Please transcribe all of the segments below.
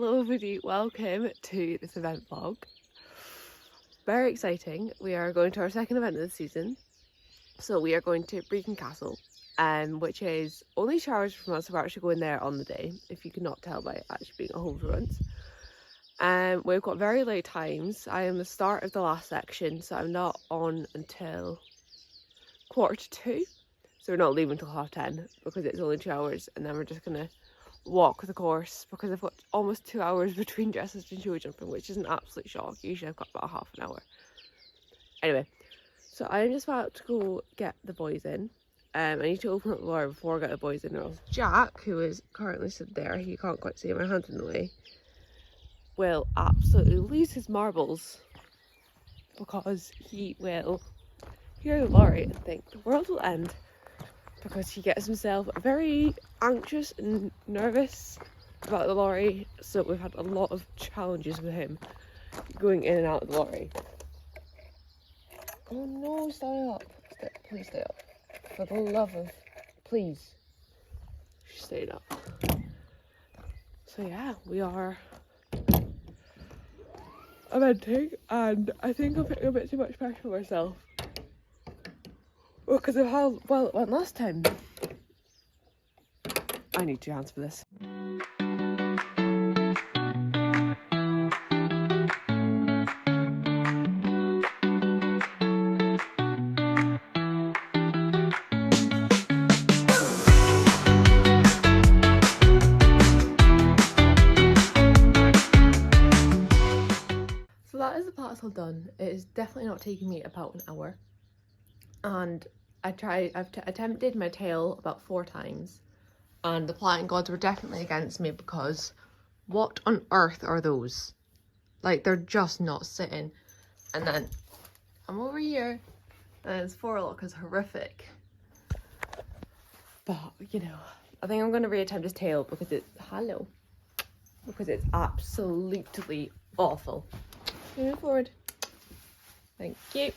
Hello everybody, welcome to this event vlog. Very exciting. We are going to our second event of the season. So we are going to Brecon Castle, which is only 2 hours from us. We're actually going there on the day, if you could not tell by actually being at home for once. We've got very late times. I am the start of the last section, so I'm not on until 1:45. So we're not leaving until 10:30 because it's only 2 hours, and then we're just gonna walk the course because I've got almost 2 hours between dressage and show jumping, which is an absolute shock. Usually I've got about half an hour. Anyway, so I'm just about to go get the boys in. I need to open up the door before I get the boys in, or else Jack, who is currently stood there, he can't quite see my hand in the way, will absolutely lose his marbles because he will hear the lorry and think the world will end, because he gets himself very anxious and nervous about the lorry. So we've had a lot of challenges with him going in and out of the lorry. Oh no, stay up. Please stay up. For the love of... Please. She's staying up. So yeah, we are eventing, and I think I'm putting a bit too much pressure on myself. Well, because of how well it went last time. I need 2 hands for this. So that is the part all done. It is definitely not taking me about an hour. And I've attempted my tail about 4 times, and the plotting gods were definitely against me, because what on earth are those? Like, they're just not sitting. And then I'm over here, and his forelock is horrific. But, you know, I think I'm going to reattempt his tail because it's absolutely awful. Move forward. Thank you.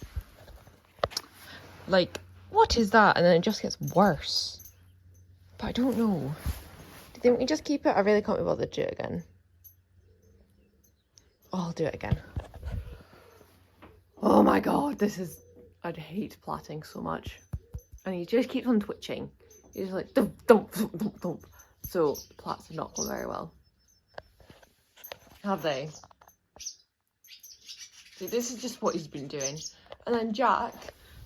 Like, what is that? And then it just gets worse. But I don't know. Do you think we just keep it? I really can't be bothered to do it again. Oh, I'll do it again. Oh my god, I'd hate plaiting so much. And he just keeps on twitching. He's like, dump, dump, dump, dump, dump. So the plaits have not gone very well. Have they? See, this is just what he's been doing. And then Jack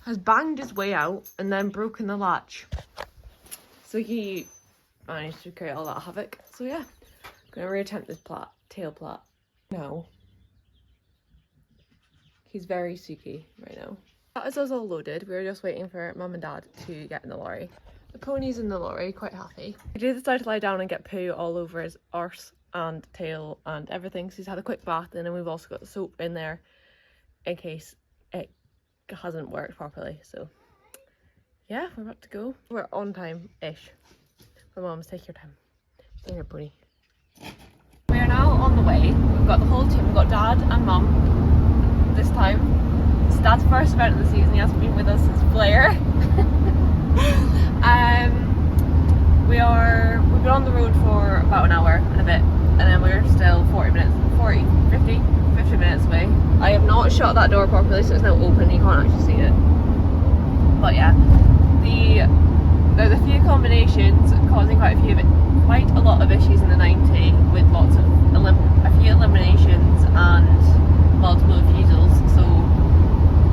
has banged his way out and then broken the latch. So he managed to create all that havoc. So yeah, I'm gonna reattempt this tail plait. No. He's very suky right now. That is us all loaded. We were just waiting for Mum and Dad to get in the lorry. The pony's in the lorry, quite happy. He did decide to lie down and get poo all over his arse and tail and everything. So he's had a quick bath, and then we've also got the soap in there in case it hasn't worked properly. So yeah, we're about to go. We're on time-ish. My mum's, take your time. Take your pony. We are now on the way. We've got the whole team. We've got Dad and Mum this time. It's Dad's first event of the season. He hasn't been with us since Blair. We've been on the road for about an hour and a bit, and then we're still 50 minutes away. I have not shut that door properly, so it's now open. You can't actually see it. But yeah, there's a few combinations causing quite a lot of issues in the 90, with lots of a few eliminations and multiple refusals. So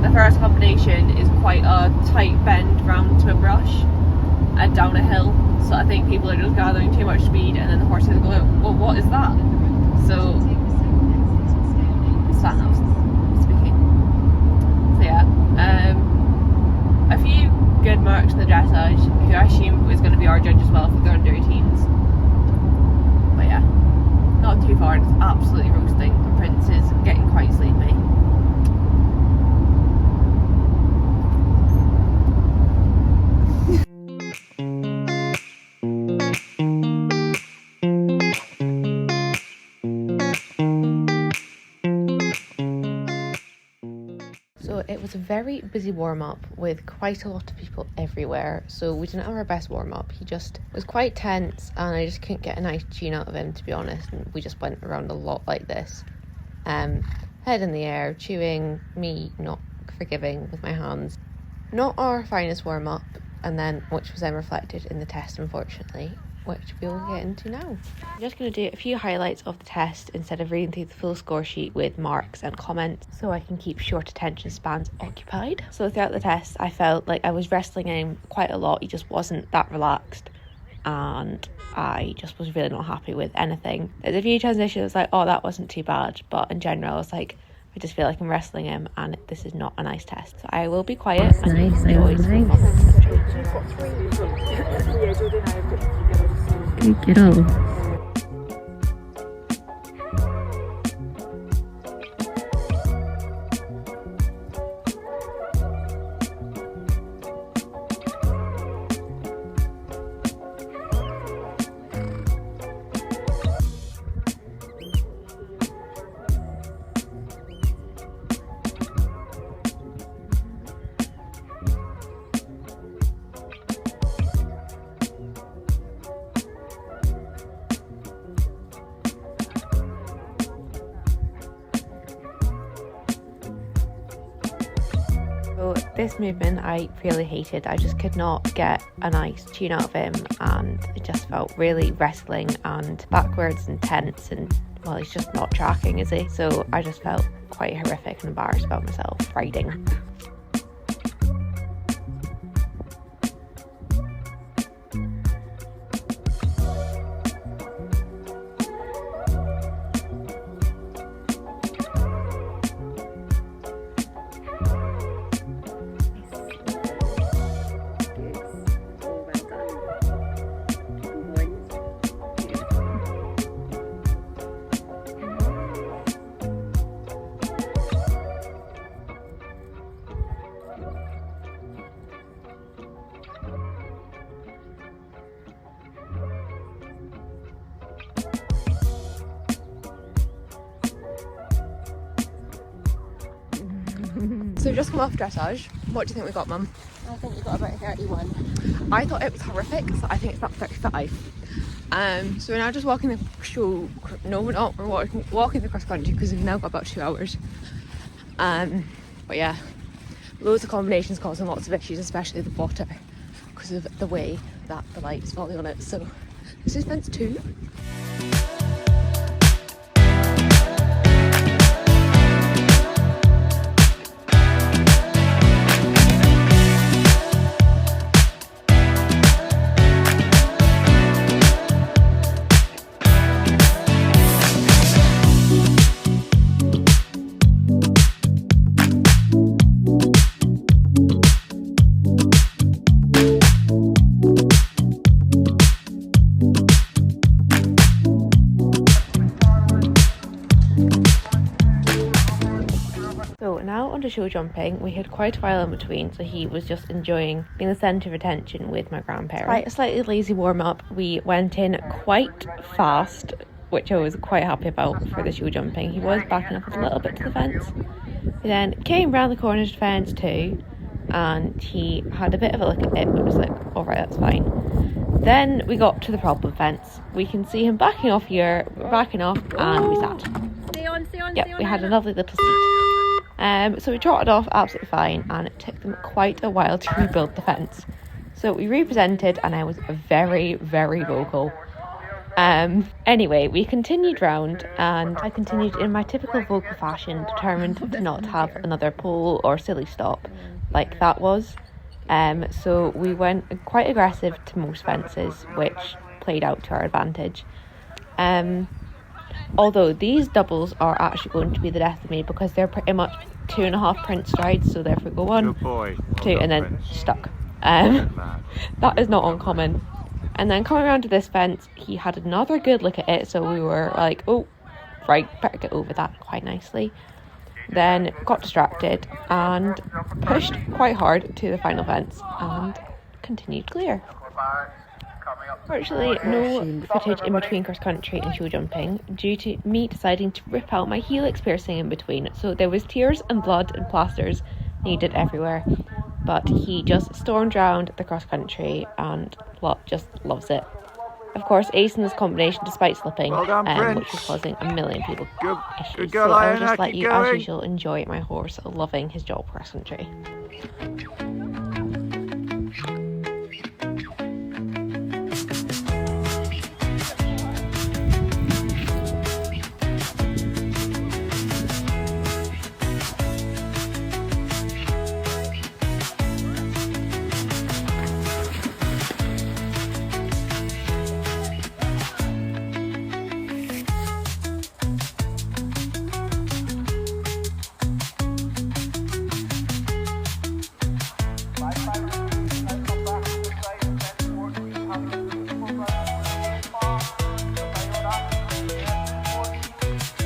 the first combination is quite a tight bend round to a brush and down a hill. So I think people are just gathering too much speed, and then the horses go, well, what is that? So sat nav speaking. So yeah, a few good marks in the dressage, who I assume is going to be our judge as well for the under 18s. But yeah, not too far. It's absolutely roasting, and Prince is getting quite sleepy. So it was a very busy warm-up with quite a lot of people everywhere, so we didn't have our best warm-up. He just was quite tense and I just couldn't get a nice tune out of him, to be honest, and we just went around a lot like this. Head in the air, chewing, me not forgiving with my hands. Not our finest warm-up, and then which was then reflected in the test, unfortunately, which we will get into now. I'm just going to do a few highlights of the test instead of reading through the full score sheet with marks and comments, so I can keep short attention spans occupied. So throughout the test I felt like I was wrestling him quite a lot. He just wasn't that relaxed and I just was really not happy with anything. There's a few transitions I was like, oh, that wasn't too bad, but in general I was like, I just feel like I'm wrestling him and this is not a nice test. So I will be quiet. That's and nice. Good kiddo. So this movement I really hated. I just could not get a nice tune out of him and it just felt really wrestling and backwards and tense, and well, he's just not tracking, is he? So I just felt quite horrific and embarrassed about myself riding. So we've just come off dressage. What do you think we got, Mum? I think we got about 31. I thought it was horrific, so I think it's about 35. So we're now just walking the show. No, we're not. We're walking the cross country because we've now got about 2 hours. But yeah, loads of combinations causing lots of issues, especially the water, because of the way that the light is falling on it. So this is fence 2. So now onto show jumping. We had quite a while in between, so he was just enjoying being the centre of attention with my grandparents. Quite a slightly lazy warm-up. We went in quite fast, which I was quite happy about for the show jumping. He was backing up a little bit to the fence. He then came round the corner to the fence too, and he had a bit of a look at it, but was like, alright, that's fine. Then we got to the problem fence. We can see him backing off here, we're backing off, and we sat. Stay on, yep, we had a lovely little seat. So we trotted off absolutely fine, and it took them quite a while to rebuild the fence. So we represented, and I was very, very vocal. Anyway, we continued round, and I continued in my typical vocal fashion, determined to not have another pole or silly stop like that was. So we went quite aggressive to most fences, which played out to our advantage. Although these doubles are actually going to be the death of me because they're pretty much 2.5 print strides, so therefore go 1, 2 and then stuck. That is not uncommon. And then coming around to this fence, he had another good look at it, so we were like, oh, right, better get over that quite nicely. Then got distracted and pushed quite hard to the final fence and continued clear. Fortunately, no footage in between cross country and show jumping due to me deciding to rip out my helix piercing in between. So there was tears and blood and plasters. needed everywhere. But he just stormed around the cross country and just loves it. Of course, acing this combination despite slipping, Well done, which was causing a million people issues. Good girl, so I'll Iona, just let keep you, going. as usual, enjoy my horse loving his job cross country.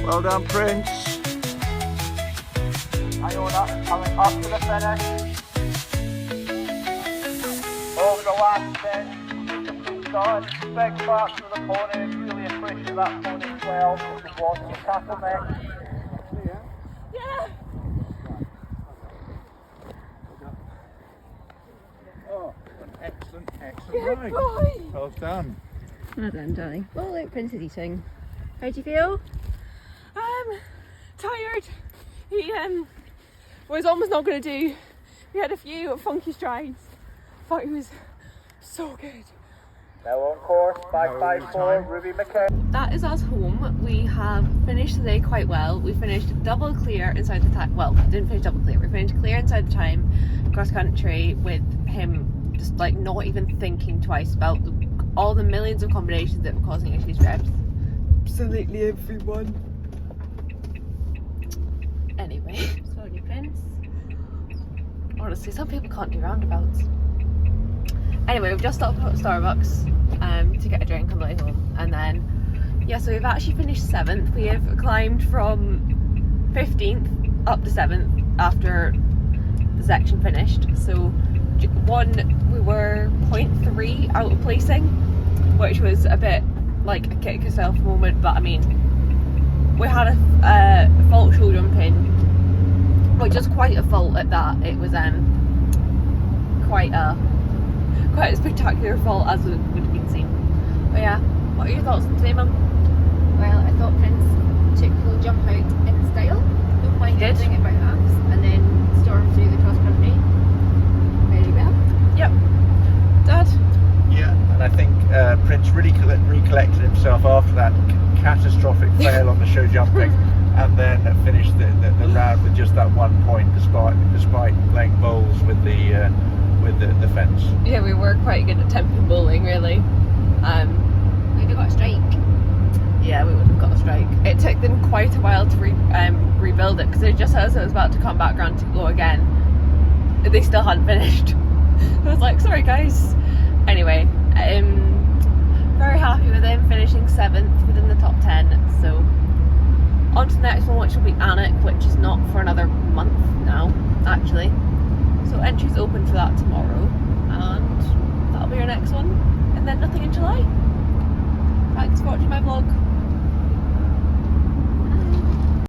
Well done, Prince. Iona coming up to the finish. Over the last bit. Done. Big claps for the pony. Really appreciate that pony as well. It's the Boston Castle next. Oh, excellent ride. Well done. Well done, darling. Oh, look, Prince is eating. How do you feel? Tired. He was almost not going to do. We had a few funky strides. Thought he was so good. Now on course, 554, Ruby McKay. That is us home. We have finished the day quite well. We finished double clear inside the time. Well, didn't finish double clear. We finished clear inside the time cross country with him just like not even thinking twice about all the millions of combinations that were causing issues for absolutely everyone. Anyway, Sorry, Prince. honestly, some people can't do roundabouts. Anyway, we've just stopped at Starbucks to get a drink on the way home, and then yeah, so we've actually finished 7th. We have climbed from 15th up to 7th after the section finished. So we were 0.3 out of placing, which was a bit like a kick yourself moment, but I mean, we had a fault show jump in, which was quite a fault at that. It was quite a spectacular fault as it would have been seen. But yeah, what are your thoughts on today, Mum? Well, I thought Prince took the jump out in style. Don't mind He did. anything about that. And then stormed through the cross country very well. Yep. Dad? Yeah, and I think Prince really recollected himself after that catastrophic fail on the show jumping, and then finished the round with just that 1 point, despite playing bowls with the fence. Yeah, we were quite good at temping bowling, really. We'd have got a strike. Yeah, we would have got a strike. It took them quite a while to rebuild it, because just as it was about to come back around to go again, they still hadn't finished. I was like, sorry guys. Anyway, very happy with him finishing 7th within the top 10. So on to the next one, which will be Anik, which is not for another month now, actually. So entries open for that tomorrow, and that'll be our next one, and then nothing in July. Thanks for watching my vlog.